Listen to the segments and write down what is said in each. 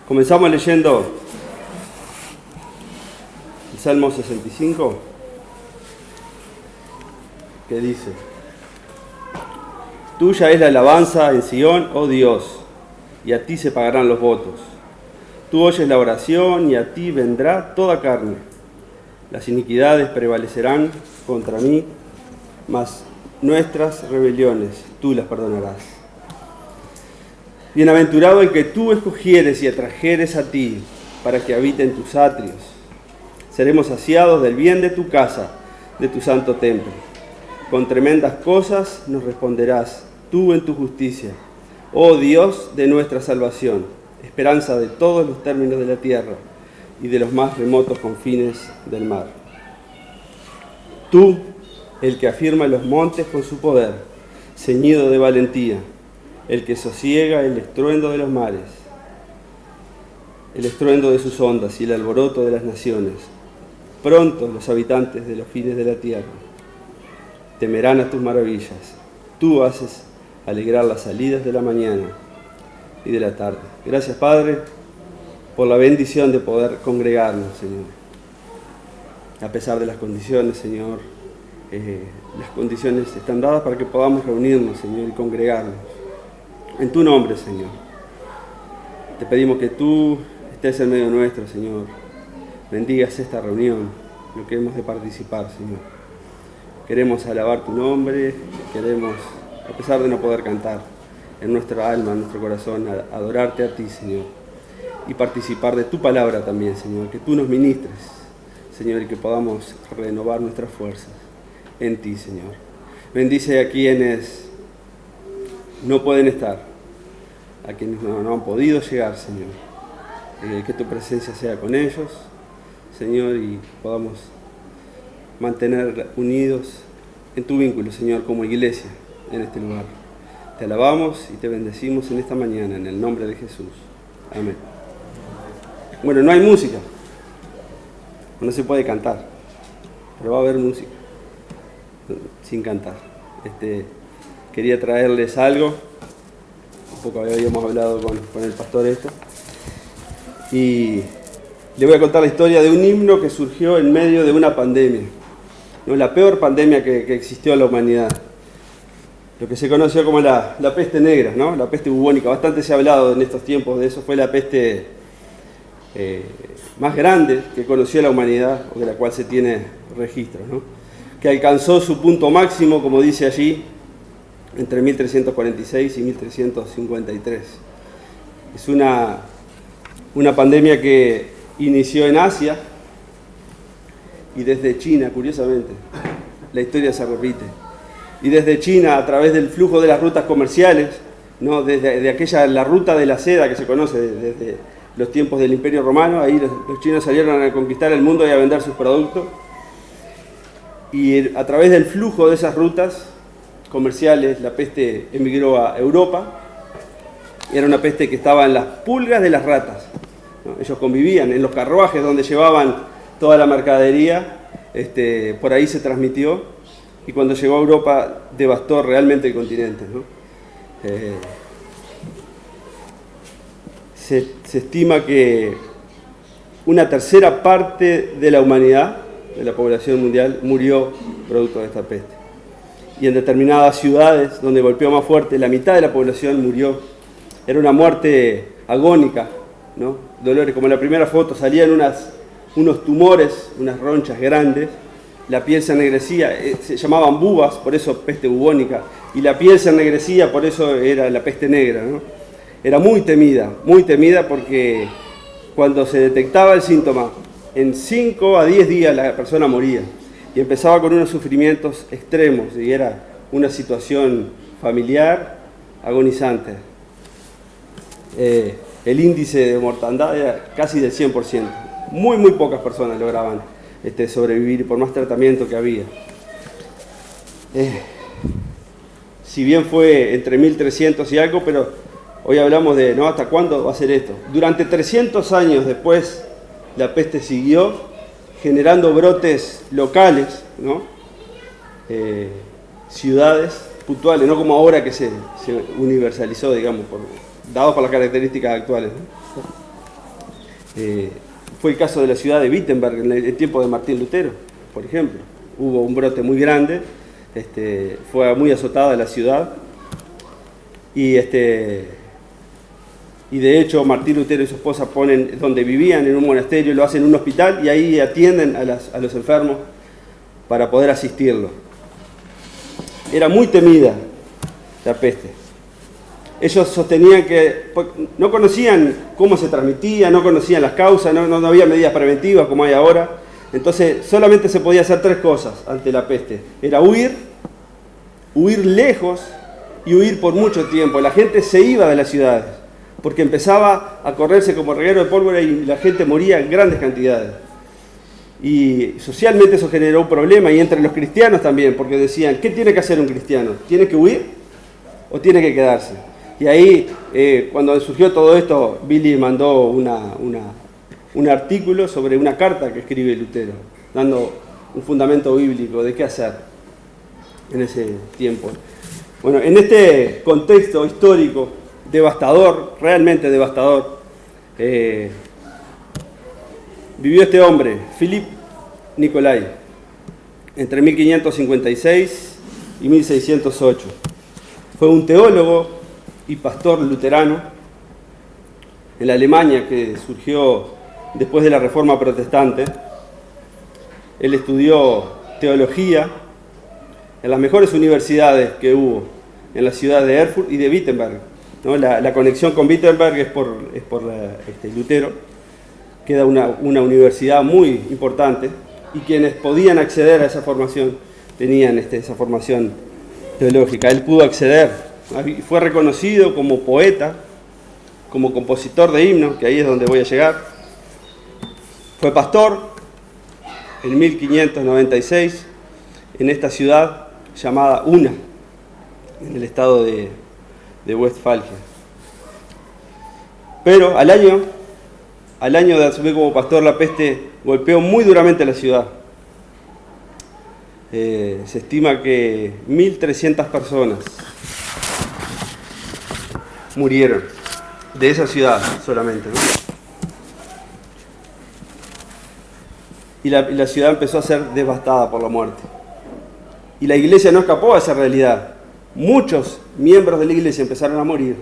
Comenzamos leyendo el Salmo 65, que dice: Tuya es la alabanza en Sión, oh Dios, y a ti se pagarán los votos. Tú oyes la oración y a ti vendrá toda carne. Las iniquidades prevalecerán contra mí, mas nuestras rebeliones tú las perdonarás. Bienaventurado el que tú escogieres y atrajeres a ti para que habite en tus atrios. Seremos saciados del bien de tu casa, de tu santo templo. Con tremendas cosas nos responderás tú en tu justicia, oh Dios de nuestra salvación, esperanza de todos los términos de la tierra y de los más remotos confines del mar. Tú, el que afirma los montes con su poder, ceñido de valentía, el que sosiega el estruendo de los mares, el estruendo de sus ondas y el alboroto de las naciones. Pronto los habitantes de los fines de la tierra temerán a tus maravillas. Tú haces alegrar las salidas de la mañana y de la tarde. Gracias, Padre, por la bendición de poder congregarnos, Señor. A pesar de las condiciones, Señor, las condiciones están dadas para que podamos reunirnos, Señor, y congregarnos. En tu nombre, Señor, te pedimos que tú estés en medio nuestro, Señor. Bendigas esta reunión, lo que hemos de participar, Señor. Queremos alabar tu nombre, queremos, a pesar de no poder cantar, en nuestra alma, en nuestro corazón, adorarte a ti, Señor. Y participar de tu palabra también, Señor. Que tú nos ministres, Señor, y que podamos renovar nuestras fuerzas en ti, Señor. Bendice a quienes no pueden estar, a quienes no han podido llegar, Señor. Que tu presencia sea con ellos, Señor, y podamos mantener unidos en tu vínculo, Señor, como iglesia en este lugar. Te alabamos y te bendecimos en esta mañana, en el nombre de Jesús. Amén. Bueno, no hay música, no se puede cantar, pero va a haber música sin cantar. Quería traerles algo, un poco habíamos hablado con el pastor esto, y le voy a contar la historia de un himno que surgió en medio de una pandemia, ¿no? La peor pandemia que existió en la humanidad, lo que se conoció como la peste negra, ¿no? La peste bubónica. Bastante se ha hablado en estos tiempos de eso. Fue la peste más grande que conoció la humanidad, o de la cual se tiene registro, ¿no? Que alcanzó su punto máximo, como dice allí, entre 1346 y 1353. Es una pandemia que inició en Asia y desde China, curiosamente, la historia se repite. Y desde China, a través del flujo de las rutas comerciales, ¿no? Desde aquella, la ruta de la seda que se conoce desde los tiempos del Imperio Romano, ahí los chinos salieron a conquistar el mundo y a vender sus productos. Y a través del flujo de esas rutas comerciales, la peste emigró a Europa. Era una peste que estaba en las pulgas de las ratas, ¿no? Ellos convivían en los carruajes donde llevaban toda la mercadería, por ahí se transmitió, y cuando llegó a Europa devastó realmente el continente, ¿no? Se estima que una tercera parte de la humanidad, de la población mundial, murió producto de esta peste. Y en determinadas ciudades donde golpeó más fuerte, la mitad de la población murió. Era una muerte agónica, ¿no? Dolores, como en la primera foto, salían unos tumores, unas ronchas grandes, la piel se ennegrecía, se llamaban bubas, por eso peste bubónica, y la piel se ennegrecía, por eso era la peste negra, ¿no? Era muy temida porque cuando se detectaba el síntoma, en 5 a 10 días la persona moría. Y empezaba con unos sufrimientos extremos, y era una situación familiar agonizante. El índice de mortandad era casi del 100%. Muy pocas personas lograban sobrevivir por más tratamiento que había. Si bien fue entre 1300 y algo, pero hoy hablamos de, ¿no? ¿Hasta cuándo va a ser esto? Durante 300 años después, la peste siguió generando brotes locales, ¿no? Ciudades puntuales, no como ahora que se universalizó, digamos, dados por las características actuales, ¿no? Fue el caso de la ciudad de Wittenberg en el tiempo de Martín Lutero, por ejemplo. Hubo un brote muy grande, fue muy azotada la ciudad, y de hecho Martín Lutero y su esposa ponen donde vivían en un monasterio, lo hacen en un hospital y ahí atienden a los enfermos para poder asistirlos. Era muy temida la peste. Ellos sostenían que no conocían cómo se transmitía, no conocían las causas, no había medidas preventivas como hay ahora. Entonces solamente se podía hacer 3 cosas ante la peste. Era huir lejos y huir por mucho tiempo. La gente se iba de las ciudades porque empezaba a correrse como reguero de pólvora y la gente moría en grandes cantidades. Y socialmente eso generó un problema, y entre los cristianos también, porque decían, ¿qué tiene que hacer un cristiano? ¿Tiene que huir o tiene que quedarse? Y ahí, cuando surgió todo esto, Billy mandó un artículo sobre una carta que escribe Lutero, dando un fundamento bíblico de qué hacer en ese tiempo. Bueno, en este contexto histórico devastador, realmente devastador, vivió este hombre, Philipp Nicolai, entre 1556 y 1608. Fue un teólogo y pastor luterano en la Alemania que surgió después de la Reforma Protestante. Él estudió teología en las mejores universidades que hubo, en la ciudad de Erfurt y de Wittenberg, ¿no? La conexión con Wittenberg es por Lutero. Queda una universidad muy importante, y quienes podían acceder a esa formación tenían esa formación teológica. Él pudo acceder, fue reconocido como poeta, como compositor de himnos, que ahí es donde voy a llegar. Fue pastor en 1596 en esta ciudad llamada Una, en el estado de Westfalia. Pero al año de asumir como pastor, la peste golpeó muy duramente la ciudad. Se estima que 1.300 personas murieron de esa ciudad solamente, ¿no? Y la ciudad empezó a ser devastada por la muerte. Y la iglesia no escapó a esa realidad. Muchos miembros de la iglesia empezaron a morir.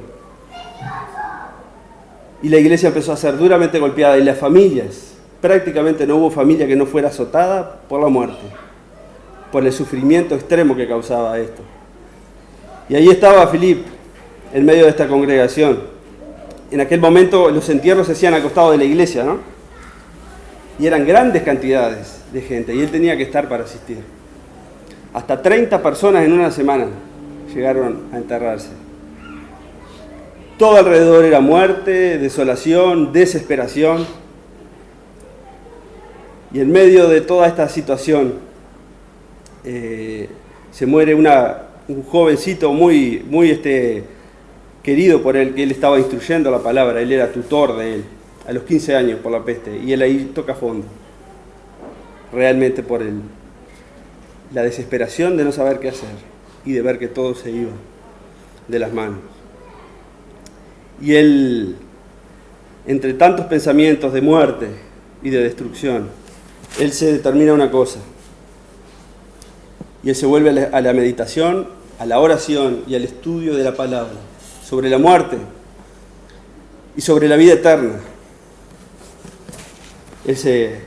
Y la iglesia empezó a ser duramente golpeada, y las familias, prácticamente no hubo familia que no fuera azotada por la muerte, por el sufrimiento extremo que causaba esto. Y ahí estaba Philipp, en medio de esta congregación. En aquel momento los entierros se hacían al costado de la iglesia, ¿no? Y eran grandes cantidades de gente, y él tenía que estar para asistir. Hasta 30 personas en una semana llegaron a enterrarse. Todo alrededor era muerte, desolación, desesperación. Y en medio de toda esta situación se muere un jovencito muy querido por él, que él estaba instruyendo la palabra. Él era tutor de él a los 15 años por la peste, y él ahí toca fondo, realmente por la desesperación de no saber qué hacer y de ver que todo se iba de las manos. Y él, entre tantos pensamientos de muerte y de destrucción, él se determina una cosa, y él se vuelve a la meditación, a la oración y al estudio de la palabra sobre la muerte y sobre la vida eterna. Él se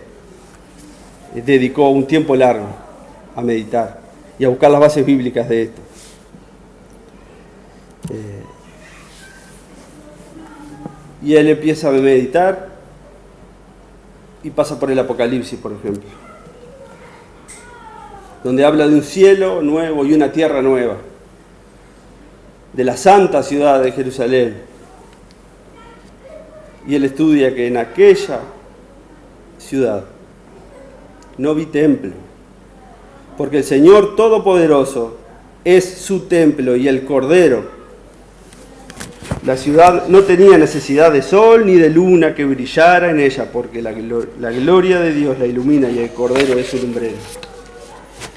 dedicó un tiempo largo a meditar y a buscar las bases bíblicas de esto. Y él empieza a meditar y pasa por el Apocalipsis, por ejemplo, donde habla de un cielo nuevo y una tierra nueva, de la santa ciudad de Jerusalén. Y él estudia que en aquella ciudad no vi templo, porque el Señor Todopoderoso es su templo y el Cordero. La ciudad no tenía necesidad de sol ni de luna que brillara en ella, porque la gloria de Dios la ilumina y el Cordero es su lumbrera.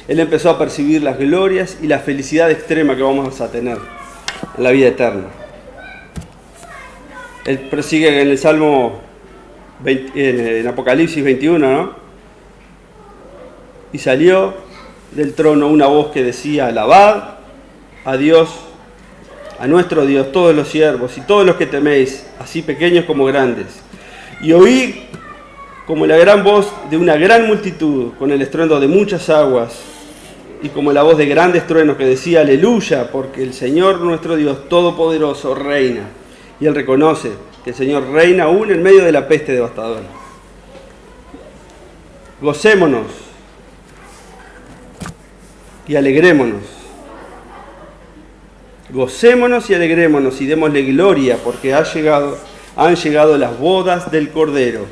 Él empezó a percibir las glorias y la felicidad extrema que vamos a tener en la vida eterna. Él prosigue en el Salmo en Apocalipsis 21, ¿no? Y salió del trono una voz que decía: alabad a Dios, a nuestro Dios, todos los siervos y todos los que teméis, así pequeños como grandes. Y oí como la gran voz de una gran multitud, con el estruendo de muchas aguas, y como la voz de grandes truenos que decía: aleluya, porque el Señor nuestro Dios Todopoderoso reina. Y él reconoce que el Señor reina aún en medio de la peste devastadora. Gocémonos y alegrémonos. Gocémonos y alegrémonos y démosle gloria, porque han llegado las bodas del Cordero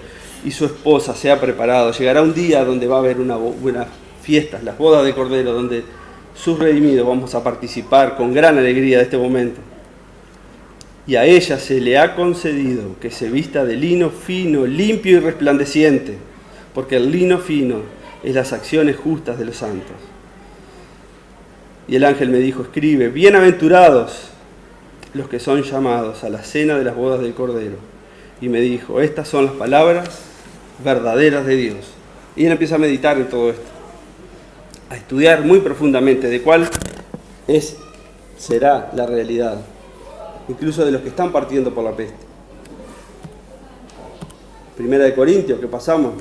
y su esposa se ha preparado. Llegará un día donde va a haber unas fiestas, las bodas del Cordero, donde sus redimidos vamos a participar con gran alegría de este momento. Y a ella se le ha concedido que se vista de lino fino, limpio y resplandeciente, porque el lino fino es las acciones justas de los santos. Y el ángel me dijo: escribe, bienaventurados los que son llamados a la cena de las bodas del Cordero. Y me dijo: estas son las palabras verdaderas de Dios. Y él empieza a meditar en todo esto, a estudiar muy profundamente de cuál será la realidad, incluso de los que están partiendo por la peste. Primera de Corintios, que pasamos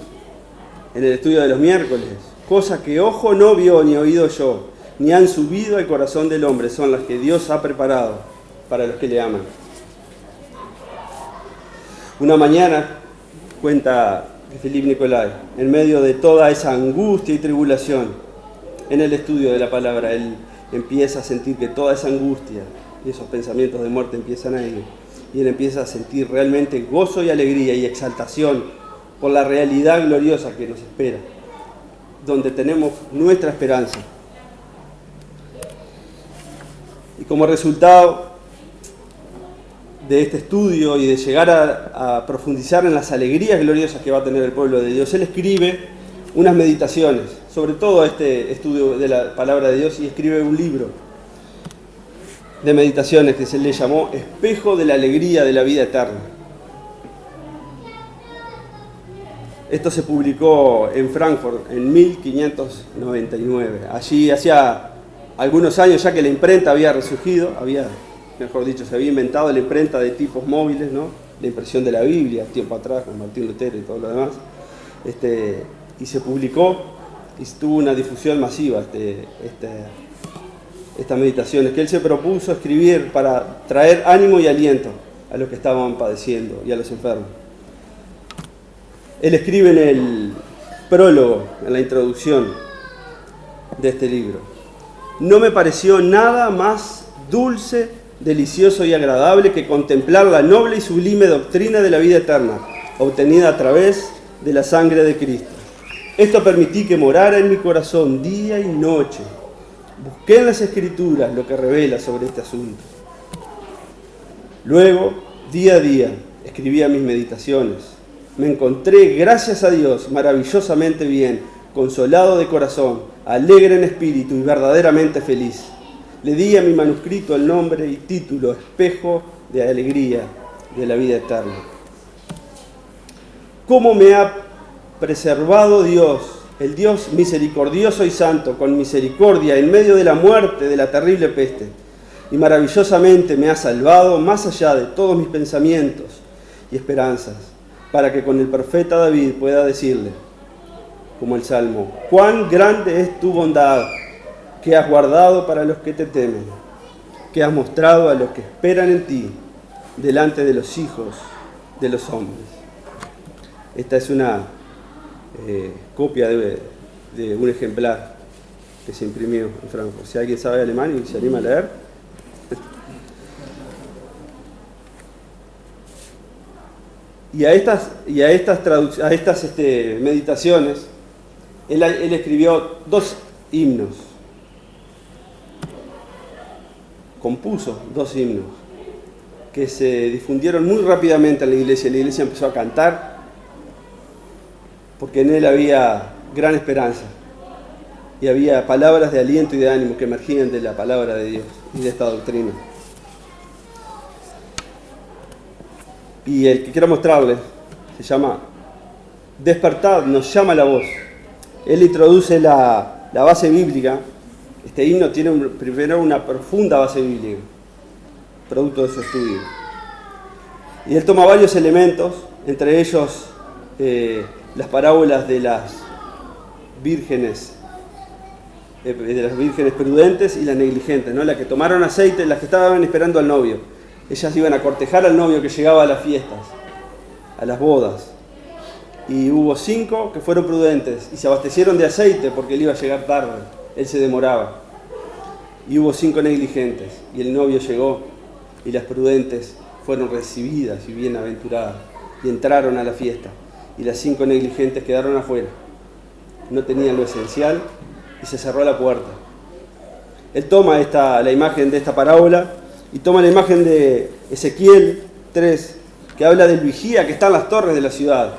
en el estudio de los miércoles: cosa que ojo no vio ni oído yo, ni han subido al corazón del hombre, son las que Dios ha preparado para los que le aman. Una mañana, cuenta Philippe Nicolai, en medio de toda esa angustia y tribulación, en el estudio de la palabra, él empieza a sentir que toda esa angustia y esos pensamientos de muerte empiezan a ir. Y él empieza a sentir realmente gozo y alegría y exaltación por la realidad gloriosa que nos espera, donde tenemos nuestra esperanza. Y como resultado de este estudio y de llegar a profundizar en las alegrías gloriosas que va a tener el pueblo de Dios, él escribe unas meditaciones sobre todo este estudio de la palabra de Dios, y escribe un libro de meditaciones que se le llamó Espejo de la Alegría de la Vida Eterna. Esto se publicó en Frankfurt en 1599. Allí hacía algunos años ya que la imprenta había resurgido, se había inventado la imprenta de tipos móviles, ¿no? La impresión de la Biblia, tiempo atrás, con Martín Lutero y todo lo demás. Y se publicó y tuvo una difusión masiva estas meditaciones que él se propuso escribir para traer ánimo y aliento a los que estaban padeciendo y a los enfermos. Él escribe en el prólogo, en la introducción de este libro: no me pareció nada más dulce, delicioso y agradable que contemplar la noble y sublime doctrina de la vida eterna, obtenida a través de la sangre de Cristo. Esto permití que morara en mi corazón día y noche. Busqué en las Escrituras lo que revela sobre este asunto. Luego, día a día, escribía mis meditaciones. Me encontré, gracias a Dios, maravillosamente bien, consolado de corazón, alegre en espíritu y verdaderamente feliz. Le di a mi manuscrito el nombre y título: Espejo de Alegría de la Vida Eterna. ¿Cómo me ha preservado Dios, el Dios misericordioso y santo, con misericordia en medio de la muerte de la terrible peste? Y maravillosamente me ha salvado más allá de todos mis pensamientos y esperanzas, para que con el profeta David pueda decirle, como el Salmo: cuán grande es tu bondad, que has guardado para los que te temen, que has mostrado a los que esperan en ti, delante de los hijos de los hombres. Esta es una copia de un ejemplar que se imprimió en Frankfurt. Si alguien sabe alemán y se anima a leer. Y a estas meditaciones, él escribió 2 himnos. Compuso 2 himnos que se difundieron muy rápidamente en la iglesia. La iglesia empezó a cantar porque en él había gran esperanza y había palabras de aliento y de ánimo que emergían de la palabra de Dios y de esta doctrina. Y el que quiero mostrarles se llama despertad, nos llama la voz. Él introduce la base bíblica. Este himno tiene primero una profunda base bíblica, producto de su estudio. Y él toma varios elementos, entre ellos las parábolas de las vírgenes prudentes y las negligentes, ¿no? Las que tomaron aceite, las que estaban esperando al novio. Ellas iban a cortejar al novio que llegaba a las fiestas, a las bodas. Y hubo 5 que fueron prudentes y se abastecieron de aceite porque él iba a llegar tarde, él se demoraba. Y hubo 5 negligentes y el novio llegó y las prudentes fueron recibidas y bienaventuradas y entraron a la fiesta. Y las 5 negligentes quedaron afuera, no tenían lo esencial y se cerró la puerta. Él toma la imagen de esta parábola y toma la imagen de Ezequiel 3, que habla del vigía que está en las torres de la ciudad.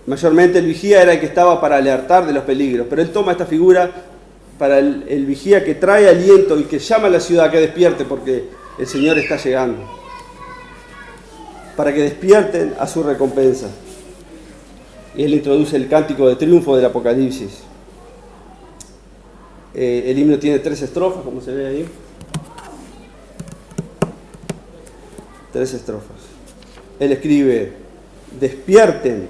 Mayormente el vigía era el que estaba para alertar de los peligros, pero él toma esta figura para el vigía que trae aliento y que llama a la ciudad a que despierte porque el Señor está llegando, para que despierten a su recompensa. Y él introduce el cántico de triunfo del Apocalipsis. El himno tiene 3 estrofas, como se ve ahí. 3 estrofas. Él escribe: despierten,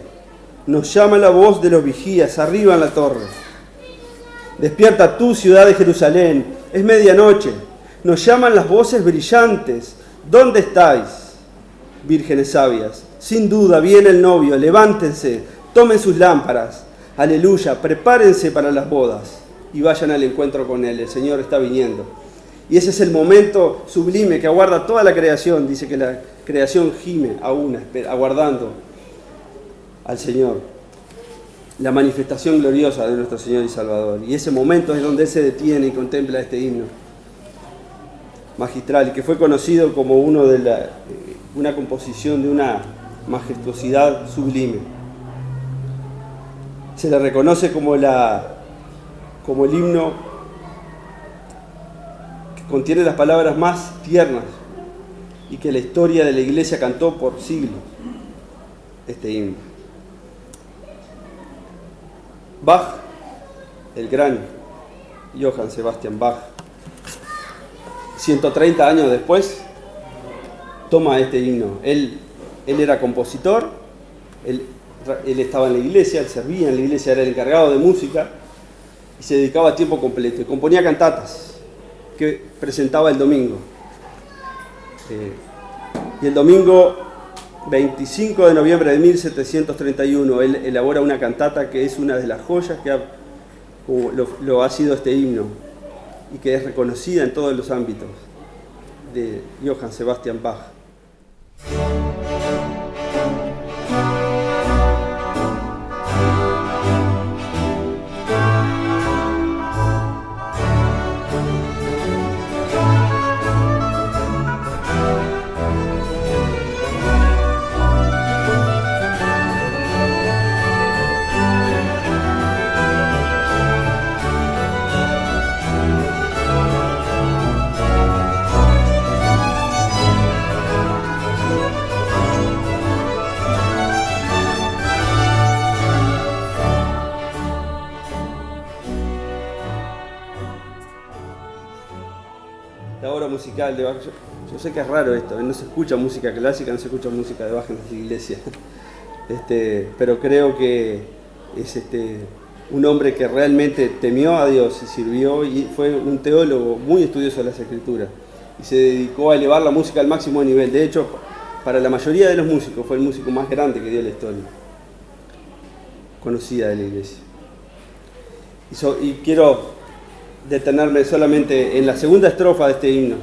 nos llama la voz de los vigías arriba en la torre. Despierta tú, ciudad de Jerusalén, es medianoche, nos llaman las voces brillantes. ¿Dónde estáis, vírgenes sabias? Sin duda viene el novio, levántense, tomen sus lámparas. Aleluya, prepárense para las bodas y vayan al encuentro con él, el Señor está viniendo. Y ese es el momento sublime que aguarda toda la creación. Dice que la creación gime aún, aguardando al Señor, la manifestación gloriosa de nuestro Señor y Salvador. Y ese momento es donde Él se detiene y contempla este himno magistral, y que fue conocido como una composición de una majestuosidad sublime. Se le reconoce como el himno que contiene las palabras más tiernas y que la historia de la Iglesia cantó por siglos. Este himno. Bach, el gran Johann Sebastian Bach, 130 años después, toma este himno. Él era compositor, él estaba en la iglesia, él servía en la iglesia, era el encargado de música y se dedicaba a tiempo completo. Y componía cantatas que presentaba el domingo. Y el domingo 25 de noviembre de 1731, él elabora una cantata que es una de las joyas que lo ha sido este himno y que es reconocida en todos los ámbitos, de Johann Sebastian Bach. La obra musical de Bach, yo sé que es raro esto, no se escucha música clásica, no se escucha música de Bach en las iglesias, pero creo que es un hombre que realmente temió a Dios y sirvió, y fue un teólogo muy estudioso de las Escrituras y se dedicó a elevar la música al máximo nivel. De hecho, para la mayoría de los músicos fue el músico más grande que dio la historia conocida de la iglesia. Y quiero detenerme solamente en la segunda estrofa de este himno,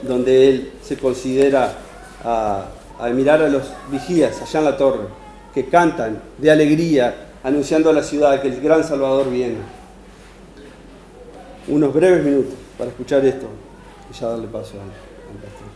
donde él se considera a mirar a los vigías allá en la torre, que cantan de alegría, anunciando a la ciudad que el gran Salvador viene. Unos breves minutos para escuchar esto y ya darle paso al pastor.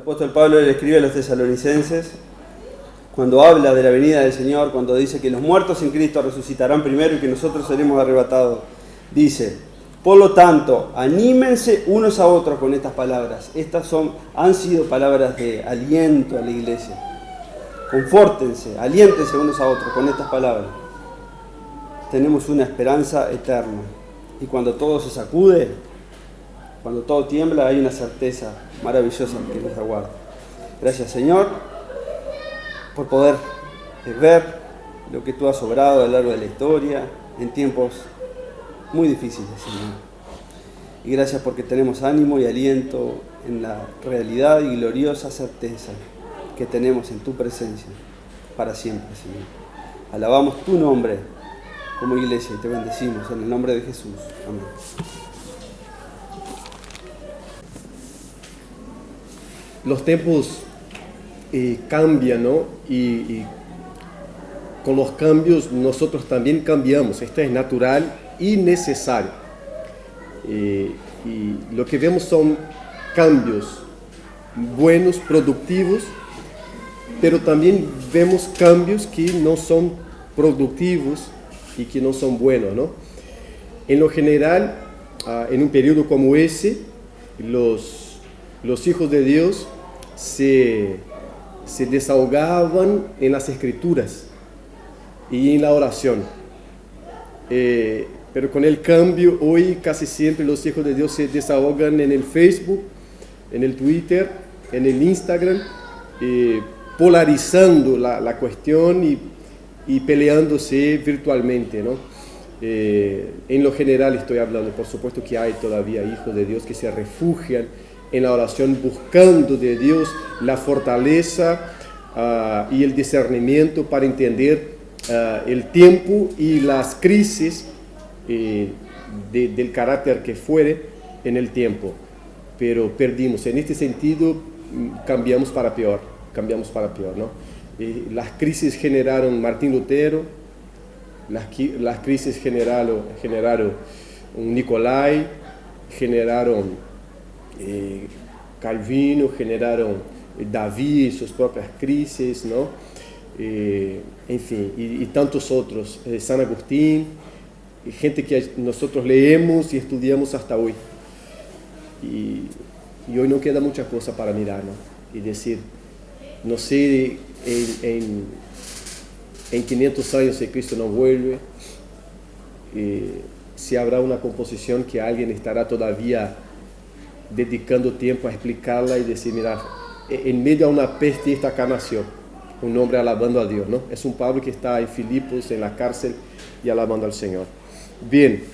apóstol Pablo le escribe a los tesalonicenses, cuando habla de la venida del Señor, cuando dice que los muertos en Cristo resucitarán primero y que nosotros seremos arrebatados, dice: por lo tanto, anímense unos a otros con estas palabras. Han sido palabras de aliento a la iglesia. Confórtense, aliéntense unos a otros con estas palabras. Tenemos una esperanza eterna. Y cuando todo se sacude, cuando todo tiembla, hay una certeza maravillosa que nos aguarda. Gracias, Señor, por poder ver lo que tú has obrado a lo largo de la historia en tiempos muy difíciles, Señor. Y gracias porque tenemos ánimo y aliento en la realidad y gloriosa certeza que tenemos en tu presencia para siempre, Señor. Alabamos tu nombre como iglesia y te bendecimos en el nombre de Jesús. Amén. Los tiempos cambian, ¿no? Y con los cambios nosotros también cambiamos. Esto es natural y necesario. Y lo que vemos son cambios buenos, productivos, pero también vemos cambios que no son productivos y que no son buenos, ¿no? En lo general, en un periodo como ese, los hijos de Dios se desahogaban en las escrituras y en la oración. Pero con el cambio, hoy casi siempre los hijos de Dios se desahogan en el Facebook, en el Twitter, en el Instagram, polarizando la cuestión y peleándose virtualmente, ¿no? En lo general estoy hablando, por supuesto que hay todavía hijos de Dios que se refugian en la oración buscando de Dios la fortaleza y el discernimiento para entender el tiempo y las crisis del carácter que fuere en el tiempo. Pero perdimos, en este sentido cambiamos para peor, ¿no? Las crisis generaron Martín Lutero, las crisis generaron Nicolai, generaron Calvino, generaron David y sus propias crisis, ¿no? En fin, y tantos otros, San Agustín, gente que nosotros leemos y estudiamos hasta hoy. Y hoy no queda mucha cosa para mirar, ¿no? Y decir, no sé, en 500 años si Cristo no vuelve, si habrá una composición que alguien estará todavía dedicando tiempo a explicarla y decir, mira, en medio de una peste esta acá nació un hombre alabando a Dios, ¿no? Es un Pablo que está en Filipos, en la cárcel, y alabando al Señor. Bien,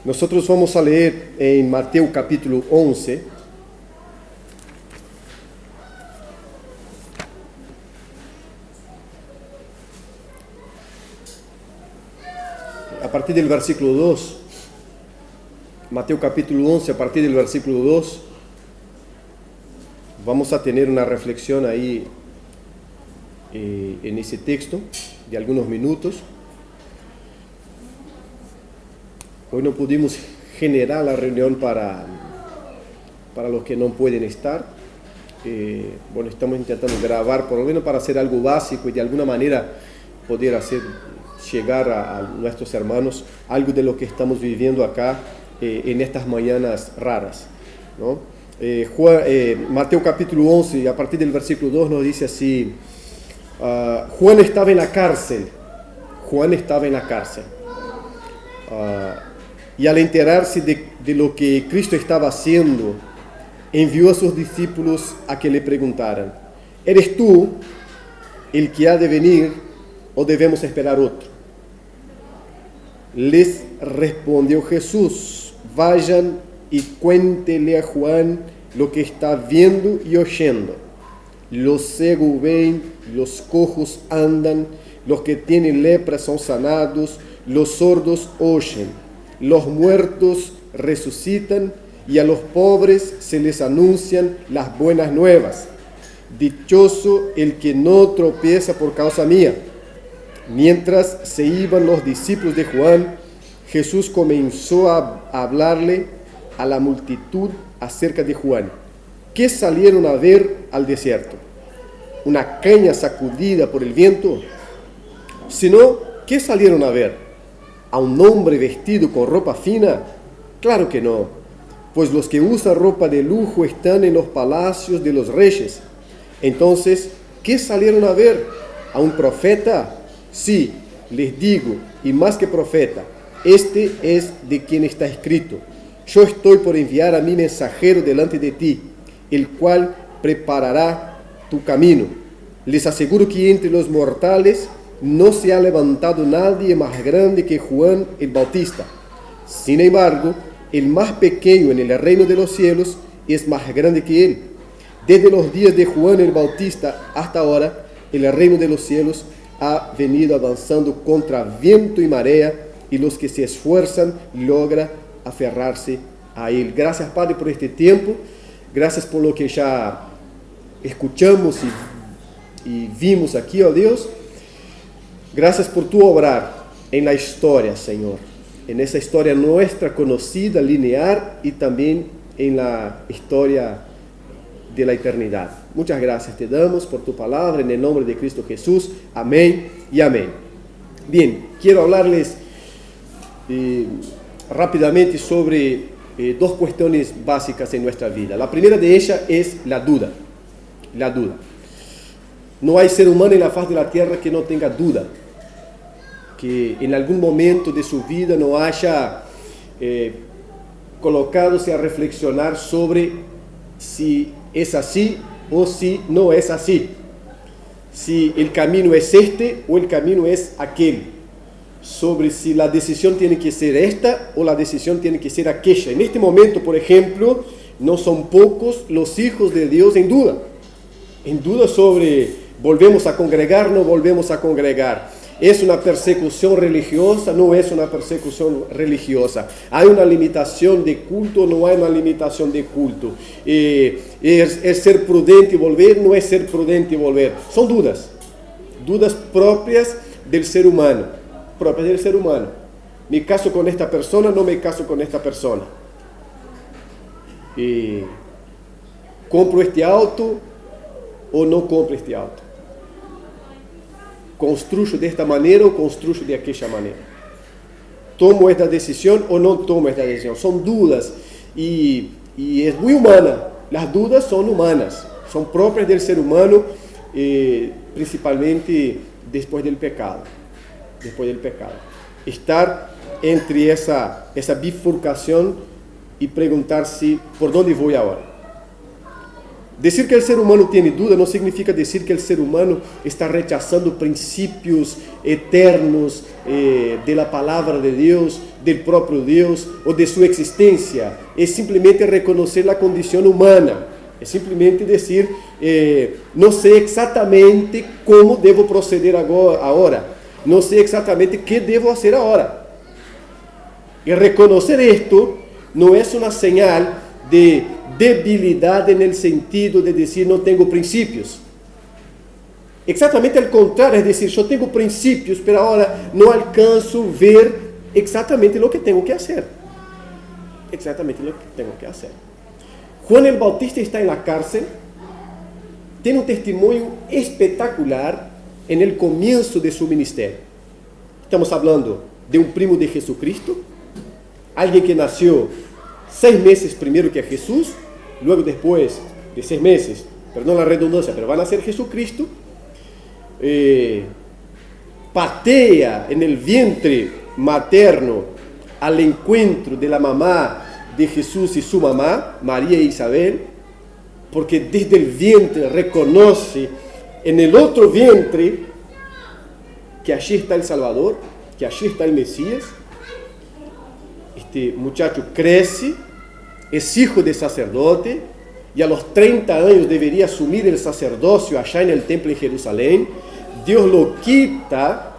nosotros vamos a leer en Mateo capítulo 11, a partir del versículo 2, Mateo capítulo 11, a partir del versículo 2, vamos a tener una reflexión ahí en ese texto de algunos minutos. Hoy no pudimos generar la reunión para los que no pueden estar. Bueno, estamos intentando grabar, por lo menos para hacer algo básico y de alguna manera poder hacer llegar a nuestros hermanos algo de lo que estamos viviendo acá en estas mañanas raras, ¿no? Mateo capítulo 11, a partir del versículo 2 nos dice así: Juan estaba en la cárcel. Y al enterarse de lo que Cristo estaba haciendo, envió a sus discípulos a que le preguntaran: ¿eres tú el que ha de venir o debemos esperar otro? Les respondió Jesús: vayan y cuéntele a Juan lo que está viendo y oyendo. Los ciegos ven, los cojos andan, los que tienen lepra son sanados, los sordos oyen, los muertos resucitan y a los pobres se les anuncian las buenas nuevas. Dichoso el que no tropieza por causa mía. Mientras se iban los discípulos de Juan, Jesús comenzó a hablarle a la multitud acerca de Juan. ¿qué salieron a ver al desierto? ¿Una caña sacudida por el viento? Sino, ¿qué salieron a ver? ¿A un hombre vestido con ropa fina? Claro que no, pues los que usan ropa de lujo están en los palacios de los reyes. Entonces, ¿qué salieron a ver? ¿A un profeta? Sí, les digo, y más que profeta, este es de quien está escrito: yo estoy por enviar a mi mensajero delante de ti, el cual preparará tu camino. Les aseguro que entre los mortales no se ha levantado nadie más grande que Juan el Bautista. Sin embargo, el más pequeño en el reino de los cielos es más grande que él. Desde los días de Juan el Bautista hasta ahora, el reino de los cielos ha venido avanzando contra viento y marea, y los que se esfuerzan logran aferrarse a él. Gracias, Padre, por este tiempo. Gracias por lo que ya escuchamos y vimos aquí, oh Dios. Gracias por tu obrar en la historia, Señor. En esa historia nuestra conocida, lineal, y también en la historia de la eternidad. Muchas gracias te damos por tu palabra, en el nombre de Cristo Jesús. Amén y amén. Bien, quiero hablarles rápidamente sobre dos cuestiones básicas en nuestra vida. La primera de ellas es la duda. La duda. No hay ser humano en la faz de la tierra que no tenga duda, que en algún momento de su vida no haya colocado-se a reflexionar sobre si es así o si no es así, si el camino es este o el camino es aquel, sobre si la decisión tiene que ser esta o la decisión tiene que ser aquella. En este momento, por ejemplo, no son pocos los hijos de Dios en duda sobre volvemos a congregar, no volvemos a congregar. ¿Es una persecución religiosa? No es una persecución religiosa. ¿Hay una limitación de culto? No hay una limitación de culto. ¿Es ser prudente y volver? No es ser prudente y volver. Son dudas. Dudas propias del ser humano. Propias del ser humano. ¿Me caso con esta persona? No me caso con esta persona. ¿Compro este auto o no compro este auto? ¿Construyo de esta manera o construyo de aquella manera? ¿Tomo esta decisión o no tomo esta decisión? Son dudas y es muy humana. Las dudas son humanas, son propias del ser humano, principalmente después del pecado. Después del pecado. Estar entre esa bifurcación y preguntarse por dónde voy ahora. Decir que el ser humano tiene duda no significa decir que el ser humano está rechazando principios eternos de la palabra de Dios, del propio Dios o de su existencia. Es simplemente reconocer la condición humana. Es simplemente decir, no sé exactamente cómo debo proceder ahora. No sé exactamente qué debo hacer ahora. Y reconocer esto no es una señal de debilidad en el sentido de decir no tengo principios. Exactamente al contrario, es decir, yo tengo principios, pero ahora no alcanzo a ver exactamente lo que tengo que hacer. Exactamente lo que tengo que hacer. Juan el Bautista está en la cárcel, tiene un testimonio espectacular en el comienzo de su ministerio. Estamos hablando de un primo de Jesucristo, alguien que nació 6 meses primero que Jesús, luego después de 6 meses, perdón la redundancia, pero van a ser Jesucristo, patea en el vientre materno al encuentro de la mamá de Jesús y su mamá, María e Isabel, porque desde el vientre reconoce en el otro vientre que allí está el Salvador, que allí está el Mesías. Este muchacho crece, es hijo de sacerdote y a los 30 años debería asumir el sacerdocio allá en el templo en Jerusalén. Dios lo quita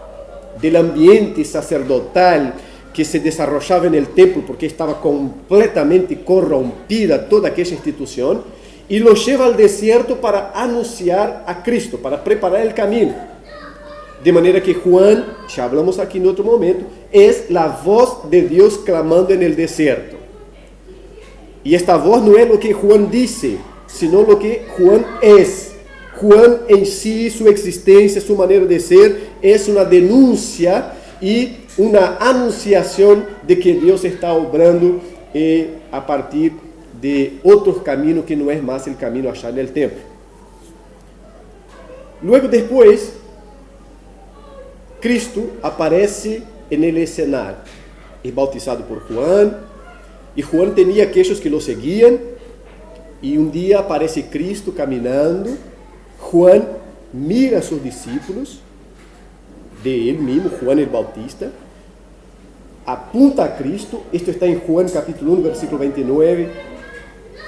del ambiente sacerdotal que se desarrollaba en el templo porque estaba completamente corrompida toda aquella institución y lo lleva al desierto para anunciar a Cristo, para preparar el camino. De manera que Juan, ya hablamos aquí en otro momento, es la voz de Dios clamando en el desierto. Y esta voz no es lo que Juan dice, sino lo que Juan es. Juan en sí, su existencia, su manera de ser, es una denuncia y una anunciación de que Dios está obrando a partir de otro camino que no es más el camino allá en el templo. Luego después, Cristo aparece en el escenario. Es bautizado por Juan, y Juan tenía aquellos que lo seguían, y un día aparece Cristo caminando. Juan mira a sus discípulos, de él mismo, Juan el Bautista, apunta a Cristo. Esto está en Juan capítulo 1, versículo 29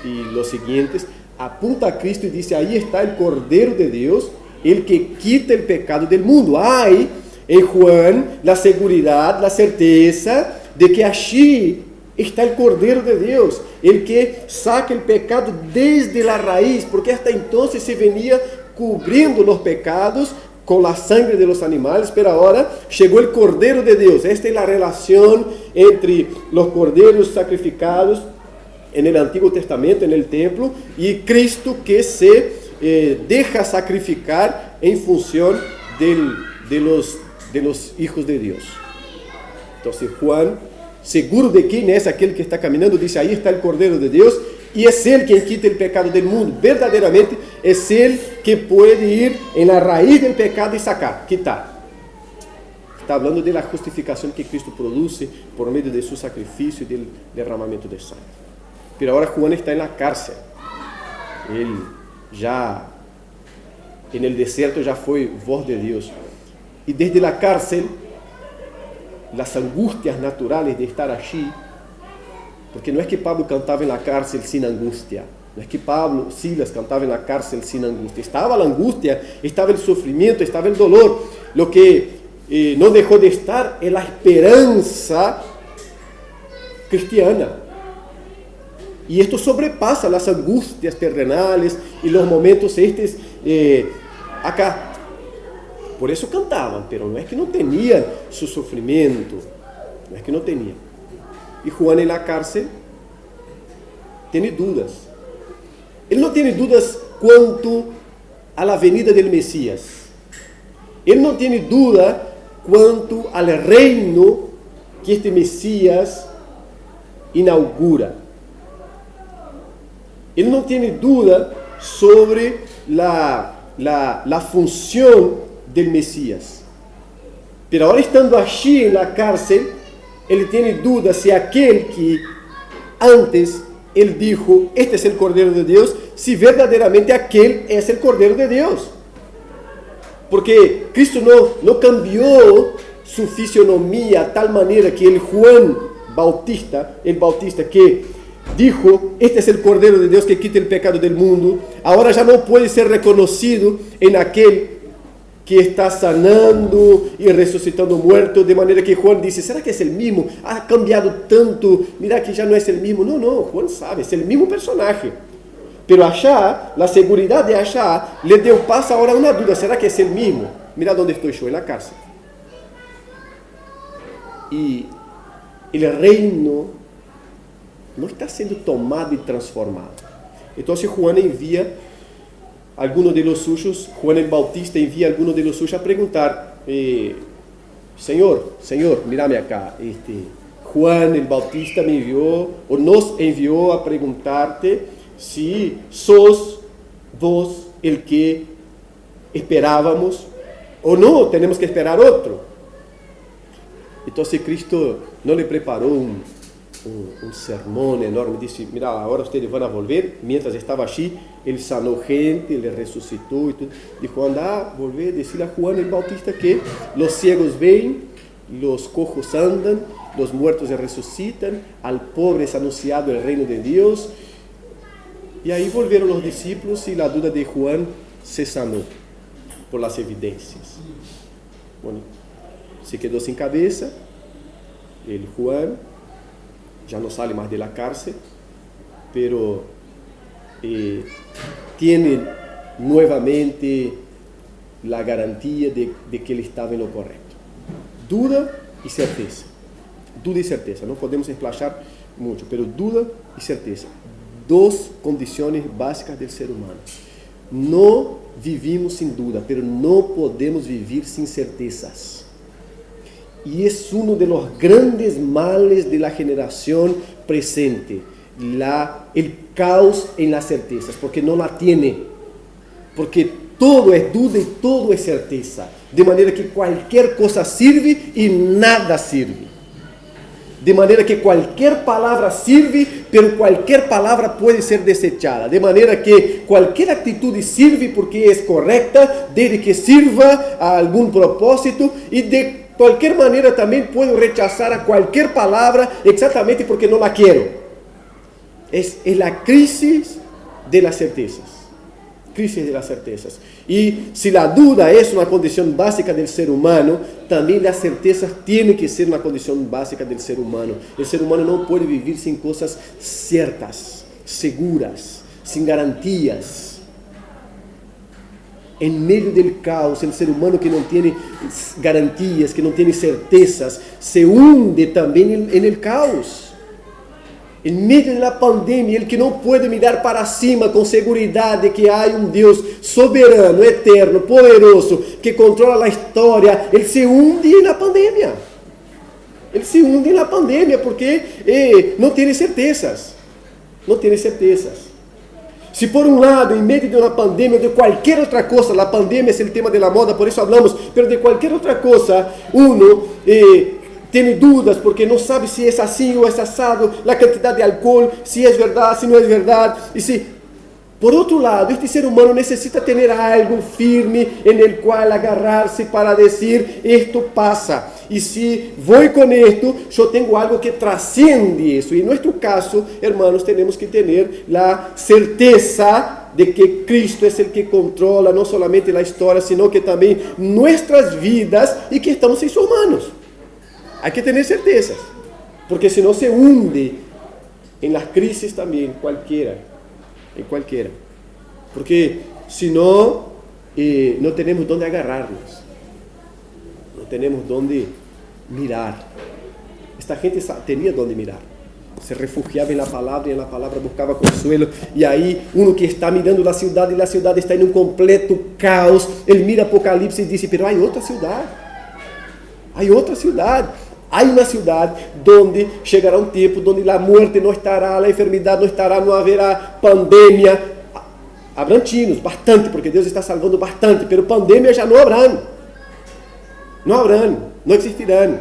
y los siguientes. Apunta a Cristo y dice: ahí está el Cordero de Dios, el que quita el pecado del mundo. Hay en Juan la seguridad, la certeza de que allí está el Cordero de Dios, el que saca el pecado desde la raíz, porque hasta entonces se venía cubriendo los pecados con la sangre de los animales, pero ahora llegó el Cordero de Dios. Esta es la relación entre los corderos sacrificados en el Antiguo Testamento, en el templo, y Cristo que se deja sacrificar en función de los hijos de Dios. Entonces Juan, seguro de quién es aquel que está caminando, dice: ahí está el Cordero de Dios, y es Él quien quita el pecado del mundo. Verdaderamente es Él que puede ir en la raíz del pecado y sacar, quitar. Está hablando de la justificación que Cristo produce por medio de su sacrificio y del derramamiento de sangre. Pero ahora Juan está en la cárcel. Él ya en el desierto ya fue voz de Dios. Y desde la cárcel, las angustias naturales de estar allí, porque no es que Pablo cantaba en la cárcel sin angustia, no es que Silas cantaba en la cárcel sin angustia, estaba la angustia, estaba el sufrimiento, estaba el dolor. Lo que no dejó de estar es la esperanza cristiana. Y esto sobrepasa las angustias terrenales y los momentos acá. Por eso cantaban, pero no es que no tenían su sufrimiento, no es que no tenían. Y Juan en la cárcel tiene dudas. Él no tiene dudas cuanto a la venida del Mesías. Él no tiene duda cuanto al reino que este Mesías inaugura. Él no tiene duda sobre la función del Mesías. Pero ahora, estando allí en la cárcel, él tiene duda si aquel que antes él dijo: este es el Cordero de Dios, si verdaderamente aquel es el Cordero de Dios. Porque Cristo no cambió su fisionomía a tal manera que el Juan Bautista, el Bautista que dijo: este es el Cordero de Dios que quita el pecado del mundo, ahora ya no puede ser reconocido en aquel que está sanando y resucitando muertos, de manera que Juan dice: ¿será que es el mismo? Ha cambiado tanto, mira que ya no es el mismo. No, Juan sabe, es el mismo personaje. Pero allá, la seguridad de allá le dio paso ahora a una duda: ¿será que es el mismo? Mira dónde estoy yo, en la cárcel. Y el reino no está siendo tomado y transformado. Entonces Juan envía algunos de los suyos, Juan el Bautista envía a algunos de los suyos a preguntar: Señor, mírame acá, Juan el Bautista me envió, o nos envió a preguntarte si sos vos el que esperábamos, o no, tenemos que esperar otro. Entonces Cristo no le preparó un sermón enorme, dice: mira, ahora ustedes van a volver. Mientras estaba allí, él sanó gente, le resucitó y todo. Dijo: anda, volver, decirle a Juan el Bautista que los ciegos ven, los cojos andan, los muertos se resucitan, al pobre es anunciado el reino de Dios. Y ahí volvieron los discípulos y la duda de Juan se sanó por las evidencias. Bueno, se quedó sin cabeza. El Juan ya no sale más de la cárcel, pero tiene nuevamente la garantía de que él estaba en lo correcto. Duda y certeza. Duda y certeza. No podemos explayar mucho, pero duda y certeza. dos condiciones básicas del ser humano. No vivimos sin duda, pero no podemos vivir sin certezas. Y es uno de los grandes males de la generación presente, el caos en las certezas, porque no la tiene, porque todo es duda y todo es certeza, de manera que cualquier cosa sirve y nada sirve. De manera que cualquier palabra sirve, pero cualquier palabra puede ser desechada. De manera que cualquier actitud sirve porque es correcta, desde que sirva a algún propósito, y de cualquier manera también puedo rechazar a cualquier palabra exactamente porque no la quiero. Es la crisis de las certezas. Crisis de las certezas. Y si la duda es una condición básica del ser humano, también las certezas tienen que ser una condición básica del ser humano. El ser humano no puede vivir sin cosas ciertas, seguras, sin garantías. En medio del caos, el ser humano que no tiene garantías, que no tiene certezas, se hunde también en el caos. En medio de la pandemia, el que no puede mirar para cima con seguridad de que hay un Dios soberano, eterno, poderoso, que controla la historia, él se hunde en la pandemia. Él se hunde en la pandemia porque no tiene certezas. No tiene certezas. Si por un lado, en medio de una pandemia o de cualquier otra cosa, la pandemia es el tema de la moda, por eso hablamos, pero de cualquier otra cosa, uno tiene dudas porque no sabe si es así o es asado, la cantidad de alcohol, si es verdad, si no es verdad. Y si, por otro lado, este ser humano necesita tener algo firme en el cual agarrarse para decir, esto pasa. Y si voy con esto, yo tengo algo que trasciende eso. Y en nuestro caso, hermanos, tenemos que tener la certeza de que Cristo es el que controla no solamente la historia, sino que también nuestras vidas y que estamos en sus manos. Hay que tener certezas, porque si no se hunde en las crisis también, cualquiera. Porque si no, no tenemos dónde agarrarnos, no tenemos dónde mirar. Esta gente tenía dónde mirar, se refugiaba en la palabra y en la palabra buscaba consuelo. Y ahí uno que está mirando la ciudad y la ciudad está en un completo caos, él mira Apocalipsis y dice, pero hay otra ciudad. Hay una ciudad donde llegará un tiempo donde la muerte no estará, la enfermedad no estará, no habrá pandemia. Habrán chinos, bastante, porque Dios está salvando bastante, pero pandemia ya no habrán. No existirán.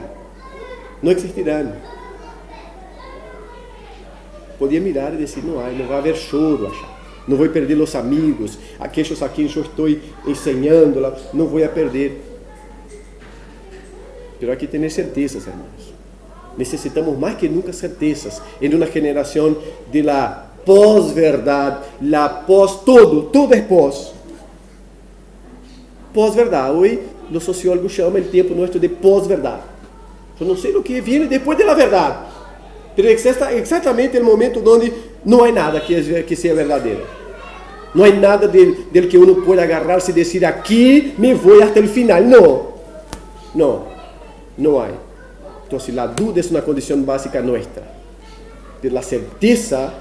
Podía mirar y decir, no va a haber choro allá. No voy a perder los amigos, aquellos a quienes yo estoy enseñando, no voy a perder. Pero hay que tener certezas, hermanos. Necesitamos más que nunca certezas en una generación de la pós-verdad, todo es pós-verdad. Hoy los sociólogos llaman el tiempo nuestro de pós-verdad. Yo no sé lo que viene después de la verdad, pero es exactamente el momento donde no hay nada que sea verdadero. No hay nada del que uno pueda agarrarse y decir, aquí me voy hasta el final. No hay. Entonces la duda es una condición básica nuestra. Pero la certeza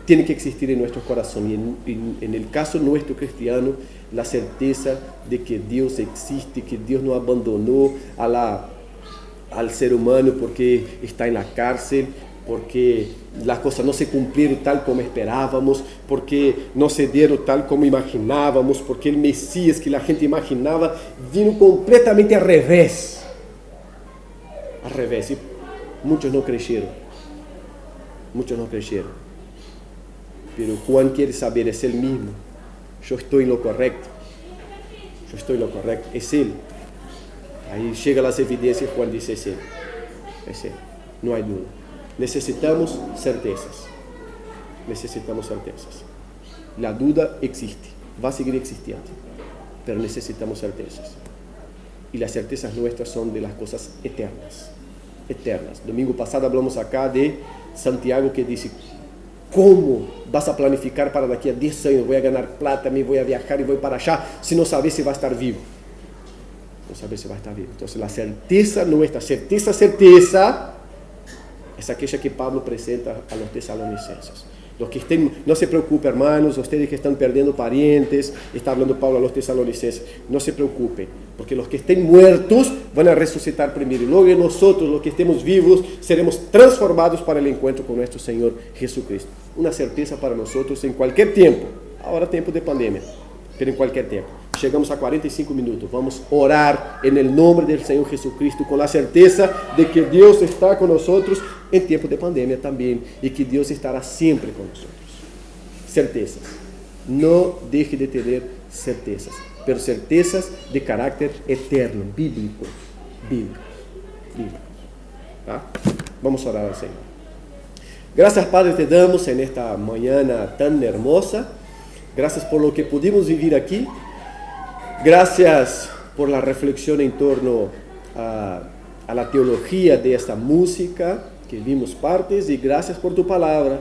tiene que existir en nuestro corazón. Y en el caso nuestro cristiano, la certeza de que Dios existe, que Dios no abandonó al ser humano porque está en la cárcel, porque las cosas no se cumplieron tal como esperábamos, porque no se dieron tal como imaginábamos, porque el Mesías que la gente imaginaba vino completamente al revés. Y muchos no creyeron. Pero Juan quiere saber, es él mismo. Yo estoy en lo correcto. Es él. Ahí llegan las evidencias, Juan dice, es él. No hay duda. Necesitamos certezas. La duda existe, va a seguir existiendo, pero necesitamos certezas. Y las certezas nuestras son de las cosas eternas. Domingo pasado hablamos acá de Santiago que dice, ¿cómo vas a planificar para daqui a 10 años? Voy a ganar plata, me voy a viajar y voy para allá, si no sabes si va a estar vivo. Entonces la certeza nuestra, certeza, es aquella que Pablo presenta a los tesalonicenses. Los que estén, no se preocupen, hermanos, ustedes que están perdiendo parientes, está hablando Pablo a los tesalonicenses, no se preocupen, porque los que estén muertos van a resucitar primero, y luego nosotros, los que estemos vivos, seremos transformados para el encuentro con nuestro Señor Jesucristo. Una certeza para nosotros en cualquier tiempo, ahora tiempo de pandemia, pero en cualquier tiempo. Chegamos a 45 minutos, vamos a orar en el nombre del Señor Jesucristo, con la certeza de que Dios está con nosotros en tiempo de pandemia también, y que Dios estará siempre con nosotros. Certezas. No deje de tener certezas, pero certezas de carácter eterno, bíblico. ¿Ah? Vamos a orar al Señor. Gracias, Padre, te damos en esta mañana tan hermosa. Gracias por lo que pudimos vivir aquí. Gracias por la reflexión en torno a la teología de esta música que vimos partes, y gracias por tu palabra.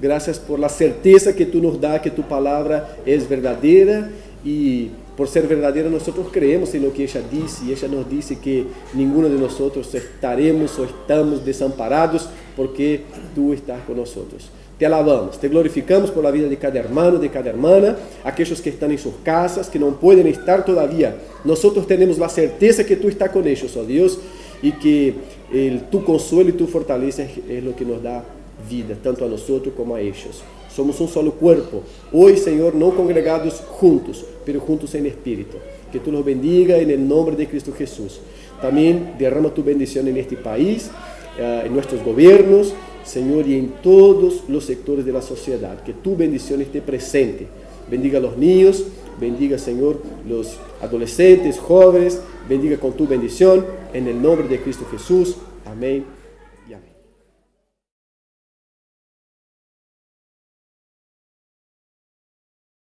Gracias por la certeza que tú nos das que tu palabra es verdadera, y por ser verdadera nosotros creemos en lo que ella dice, y ella nos dice que ninguno de nosotros estaremos o estamos desamparados porque tú estás con nosotros. Te alabamos, te glorificamos por la vida de cada hermano, de cada hermana, aquellos que están en sus casas, que no pueden estar todavía. Nosotros tenemos la certeza que tú estás con ellos, oh Dios, y que tu consuelo y tu fortaleza es lo que nos da vida, tanto a nosotros como a ellos. Somos un solo cuerpo. Hoy, Señor, no congregados juntos, pero juntos en espíritu. Que tú nos bendiga en el nombre de Cristo Jesús. También derrama tu bendición en este país, en nuestros gobiernos, Señor, y en todos los sectores de la sociedad. Que tu bendición esté presente. Bendiga a los niños, bendiga, Señor, los adolescentes, jóvenes, bendiga con tu bendición, en el nombre de Cristo Jesús. Amén.